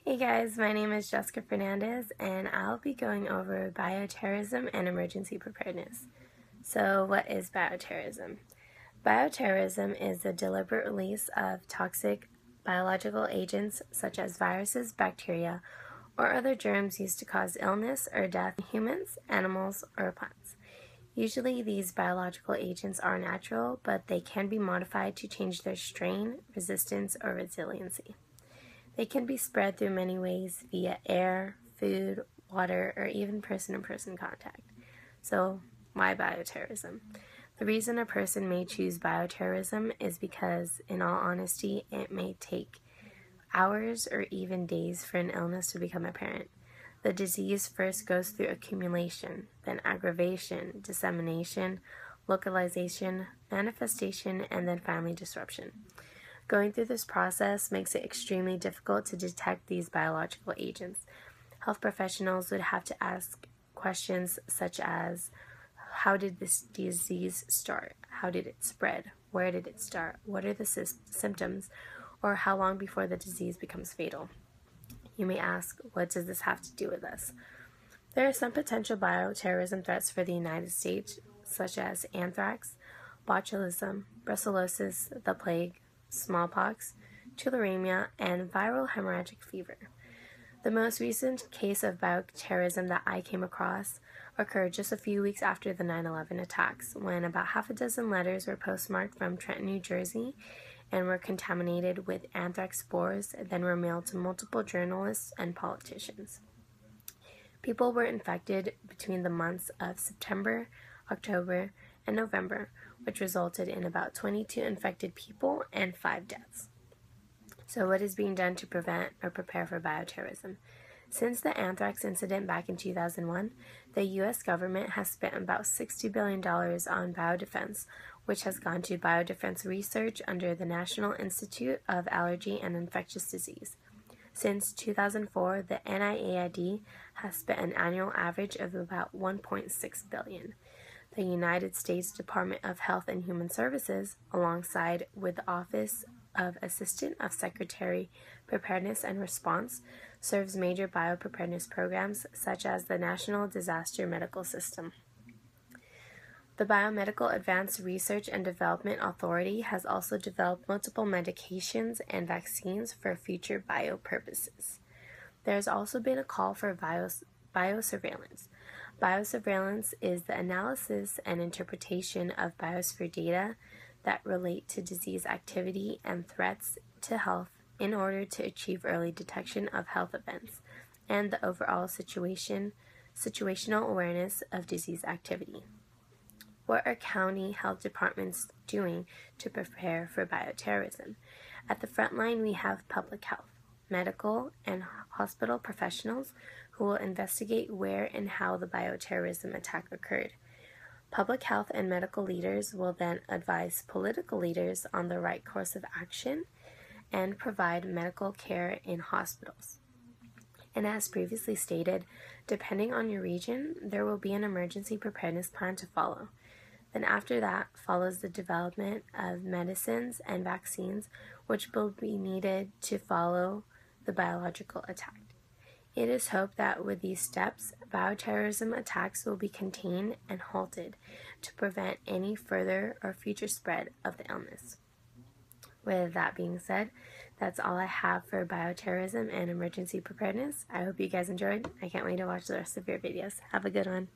Hey guys, my name is Jessica Fernandez and I'll be going over bioterrorism and emergency preparedness. So what is bioterrorism? Bioterrorism is the deliberate release of toxic biological agents such as viruses, bacteria, or other germs used to cause illness or death in humans, animals, or plants. Usually these biological agents are natural, but they can be modified to change their strain, resistance, or resiliency. They can be spread through many ways via air, food, water, or even person-to-person contact. So, why bioterrorism? The reason a person may choose bioterrorism is because, in all honesty, it may take hours or even days for an illness to become apparent. The disease first goes through accumulation, then aggravation, dissemination, localization, manifestation, and then finally disruption. Going through this process makes it extremely difficult to detect these biological agents. Health professionals would have to ask questions such as, how did this disease start? How did it spread? Where did it start? What are the symptoms? Or how long before the disease becomes fatal? You may ask, what does this have to do with us? There are some potential bioterrorism threats for the United States, such as anthrax, botulism, brucellosis, the plague, smallpox, tularemia, and viral hemorrhagic fever. The most recent case of bioterrorism that I came across occurred just a few weeks after the 9/11 attacks, when about half a dozen letters were postmarked from Trenton, New Jersey, and were contaminated with anthrax spores, then were mailed to multiple journalists and politicians. People were infected between the months of September, October, and November, which resulted in about 22 infected people and 5 deaths. So what is being done to prevent or prepare for bioterrorism? Since the anthrax incident back in 2001, the U.S. government has spent about $60 billion on biodefense, which has gone to biodefense research under the National Institute of Allergy and Infectious Disease. Since 2004, the NIAID has spent an annual average of about $1.6 billion. The United States Department of Health and Human Services, alongside with the Office of Assistant of Secretary, Preparedness and Response, serves major biopreparedness programs such as the National Disaster Medical System. The Biomedical Advanced Research and Development Authority has also developed multiple medications and vaccines for future biopurposes. There has also been a call for biosurveillance. Biosurveillance is the analysis and interpretation of biosphere data that relate to disease activity and threats to health in order to achieve early detection of health events and the overall situational awareness of disease activity. What are county health departments doing to prepare for bioterrorism? At the front line, we have public health, medical, and hospital professionals who will investigate where and how the bioterrorism attack occurred. Public health and medical leaders will then advise political leaders on the right course of action and provide medical care in hospitals. And as previously stated, depending on your region, there will be an emergency preparedness plan to follow. Then after that follows the development of medicines and vaccines, which will be needed to follow the biological attack. It is hoped that with these steps, bioterrorism attacks will be contained and halted to prevent any further or future spread of the illness. With that being said, that's all I have for bioterrorism and emergency preparedness. I hope you guys enjoyed. I can't wait to watch the rest of your videos. Have a good one.